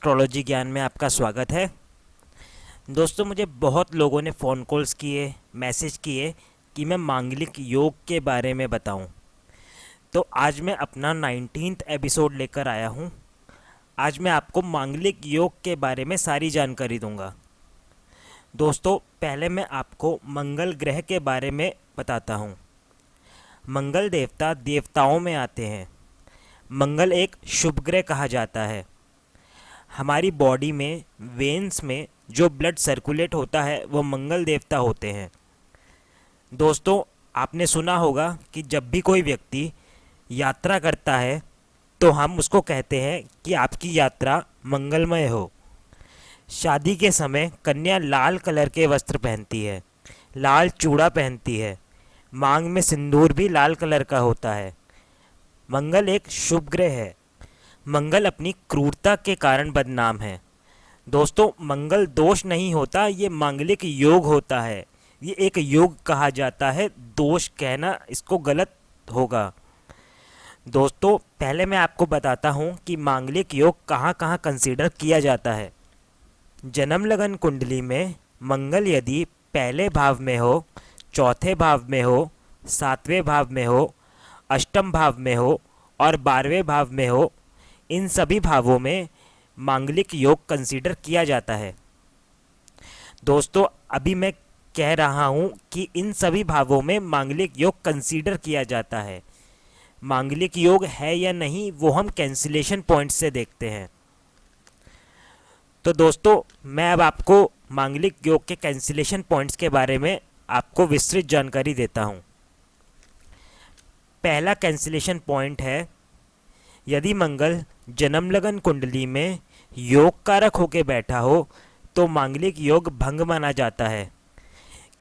Astrology ज्ञान में आपका स्वागत है। दोस्तों, मुझे बहुत लोगों ने फ़ोन कॉल्स किए, मैसेज किए कि मैं मांगलिक योग के बारे में बताऊं। तो आज मैं अपना 19th एपिसोड लेकर आया हूं। आज मैं आपको मांगलिक योग के बारे में सारी जानकारी दूंगा। दोस्तों, पहले मैं आपको मंगल ग्रह के बारे में बताता हूं। मंगल देवता देवताओं में आते हैं। मंगल एक शुभ ग्रह कहा जाता है। हमारी बॉडी में वेन्स में जो ब्लड सर्कुलेट होता है वो मंगल देवता होते हैं। दोस्तों, आपने सुना होगा कि जब भी कोई व्यक्ति यात्रा करता है तो हम उसको कहते हैं कि आपकी यात्रा मंगलमय हो। शादी के समय कन्या लाल कलर के वस्त्र पहनती है, लाल चूड़ा पहनती है, मांग में सिंदूर भी लाल कलर का होता है। मंगल एक शुभ ग्रह है। मंगल अपनी क्रूरता के कारण बदनाम है। दोस्तों, मंगल दोष नहीं होता, ये मांगलिक योग होता है। ये एक योग कहा जाता है, दोष कहना इसको गलत होगा। दोस्तों, पहले मैं आपको बताता हूँ कि मांगलिक योग कहाँ कहाँ कंसीडर किया जाता है। जन्म लगन कुंडली में मंगल यदि पहले भाव में हो, चौथे भाव में हो, सातवें भाव में हो, अष्टम भाव में हो और 12वें भाव में हो, इन सभी भावों में मांगलिक योग कंसीडर किया जाता है। दोस्तों, अभी मैं कह रहा हूँ कि इन सभी भावों में मांगलिक योग कंसीडर किया जाता है। मांगलिक योग है या नहीं वो हम कैंसिलेशन पॉइंट से देखते हैं। तो दोस्तों, मैं अब आपको मांगलिक योग के कैंसिलेशन पॉइंट्स के बारे में आपको विस्तृत जानकारी देता हूँ। पहला कैंसिलेशन पॉइंट है, यदि मंगल जन्म लगन कुंडली में योग कारक होकर बैठा हो तो मांगलिक योग भंग माना जाता है।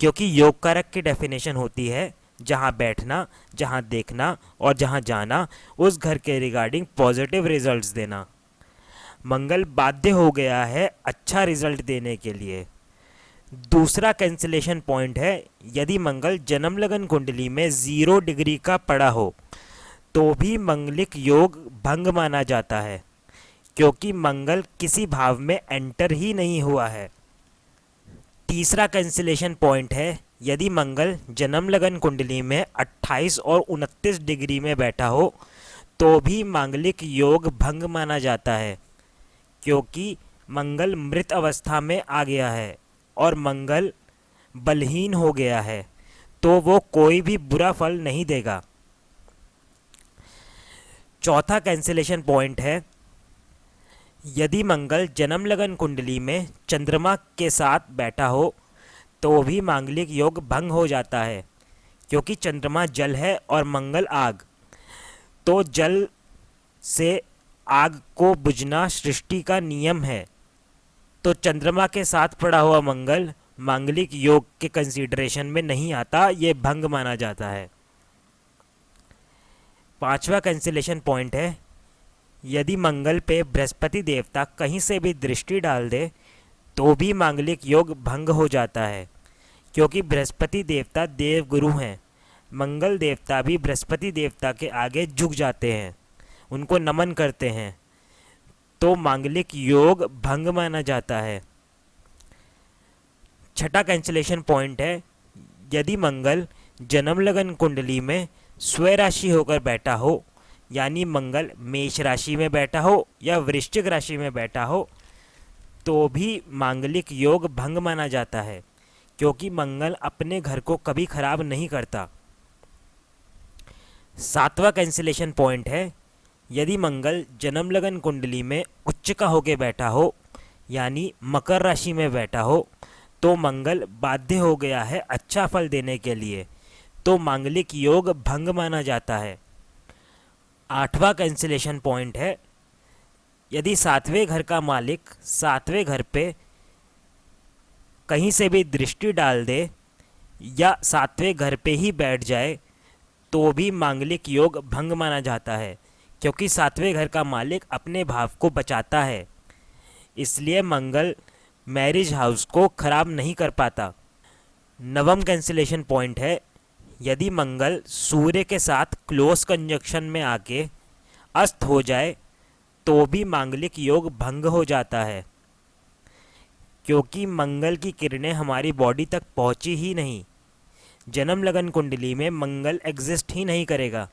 क्योंकि योग कारक की डेफिनेशन होती है जहाँ बैठना, जहाँ देखना और जहाँ जाना, उस घर के रिगार्डिंग पॉजिटिव रिजल्ट्स देना। मंगल बाध्य हो गया है अच्छा रिजल्ट देने के लिए। दूसरा कैंसिलेशन पॉइंट है, यदि मंगल जन्म लगन कुंडली में 0 डिग्री का पड़ा हो तो भी मांगलिक योग भंग माना जाता है, क्योंकि मंगल किसी भाव में एंटर ही नहीं हुआ है। तीसरा कैंसिलेशन पॉइंट है, यदि मंगल जन्म लगन कुंडली में 28 और 29 डिग्री में बैठा हो तो भी मांगलिक योग भंग माना जाता है, क्योंकि मंगल मृत अवस्था में आ गया है और मंगल बलहीन हो गया है, तो वो कोई भी बुरा फल नहीं देगा। चौथा कैंसिलेशन पॉइंट है, यदि मंगल जन्म लगन कुंडली में चंद्रमा के साथ बैठा हो तो भी मांगलिक योग भंग हो जाता है, क्योंकि चंद्रमा जल है और मंगल आग। तो जल से आग को बुझना सृष्टि का नियम है। तो चंद्रमा के साथ पड़ा हुआ मंगल मांगलिक योग के कंसीडरेशन में नहीं आता, ये भंग माना जाता है। पांचवा कैंसिलेशन पॉइंट है, यदि मंगल पे बृहस्पति देवता कहीं से भी दृष्टि डाल दे तो भी मांगलिक योग भंग हो जाता है, क्योंकि बृहस्पति देवता देवगुरु हैं। मंगल देवता भी बृहस्पति देवता के आगे झुक जाते हैं, उनको नमन करते हैं, तो मांगलिक योग भंग माना जाता है। छठा कैंसिलेशन पॉइंट है, यदि मंगल जन्म लगन कुंडली में स्वराशि होकर बैठा हो, यानी मंगल मेष राशि में बैठा हो या वृश्चिक राशि में बैठा हो, तो भी मांगलिक योग भंग माना जाता है, क्योंकि मंगल अपने घर को कभी खराब नहीं करता। सातवां कैंसिलेशन पॉइंट है, यदि मंगल जन्म लगन कुंडली में उच्च का होकर बैठा हो, यानी मकर राशि में बैठा हो, तो मंगल बाध्य हो गया है अच्छा फल देने के लिए, तो मांगलिक योग भंग माना जाता है। आठवां कैंसिलेशन पॉइंट है, यदि सातवें घर का मालिक सातवें घर पे कहीं से भी दृष्टि डाल दे या सातवें घर पे ही बैठ जाए तो भी मांगलिक योग भंग माना जाता है, क्योंकि सातवें घर का मालिक अपने भाव को बचाता है, इसलिए मंगल मैरिज हाउस को खराब नहीं कर पाता। नवम कैंसिलेशन पॉइंट है, यदि मंगल सूर्य के साथ क्लोज कंजक्शन में आके अस्त हो जाए तो भी मांगलिक योग भंग हो जाता है, क्योंकि मंगल की किरणें हमारी बॉडी तक पहुंची ही नहीं। जन्म लगन कुंडली में मंगल एग्जिस्ट ही नहीं करेगा।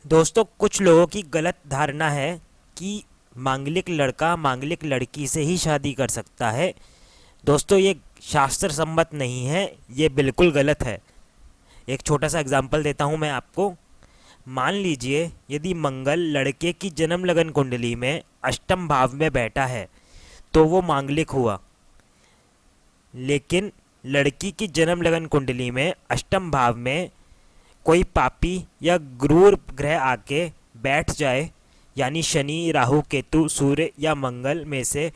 दोस्तों, कुछ लोगों की गलत धारणा है कि मांगलिक लड़का मांगलिक लड़की से ही शादी कर सकता है। दोस्तों, ये शास्त्र सम्मत नहीं है, ये बिल्कुल गलत है। एक छोटा सा एग्जाम्पल देता हूँ मैं आपको। मान लीजिए यदि मंगल लड़के की जन्म लगन कुंडली में अष्टम भाव में बैठा है तो वो मांगलिक हुआ, लेकिन लड़की की जन्म लगन कुंडली में अष्टम भाव में कोई पापी या क्रूर ग्रह आके बैठ जाए, यानी शनि, राहु, केतु, सूर्य या मंगल में से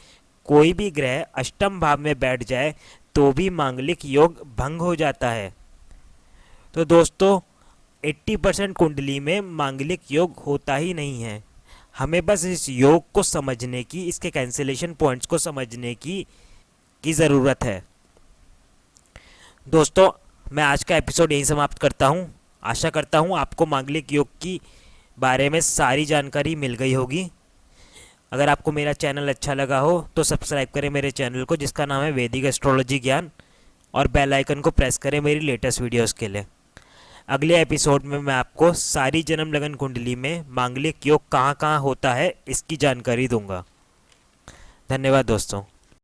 कोई भी ग्रह अष्टम भाव में बैठ जाए तो भी मांगलिक योग भंग हो जाता है। तो दोस्तों, 80% कुंडली में मांगलिक योग होता ही नहीं है। हमें बस इस योग को समझने की, इसके कैंसिलेशन पॉइंट्स को समझने की ज़रूरत है। दोस्तों, मैं आज का एपिसोड यहीं समाप्त करता हूँ। आशा करता हूँ आपको मांगलिक योग की बारे में सारी जानकारी मिल गई होगी। अगर आपको मेरा चैनल अच्छा लगा हो तो सब्सक्राइब करें मेरे चैनल को, जिसका नाम है वैदिक एस्ट्रोलॉजी ज्ञान, और बेल आइकन को प्रेस करें मेरी लेटेस्ट वीडियोस के लिए। अगले एपिसोड में मैं आपको सारी जन्म लगन कुंडली में मांगलिक योग कहाँ कहाँ होता है इसकी जानकारी दूंगा। धन्यवाद दोस्तों।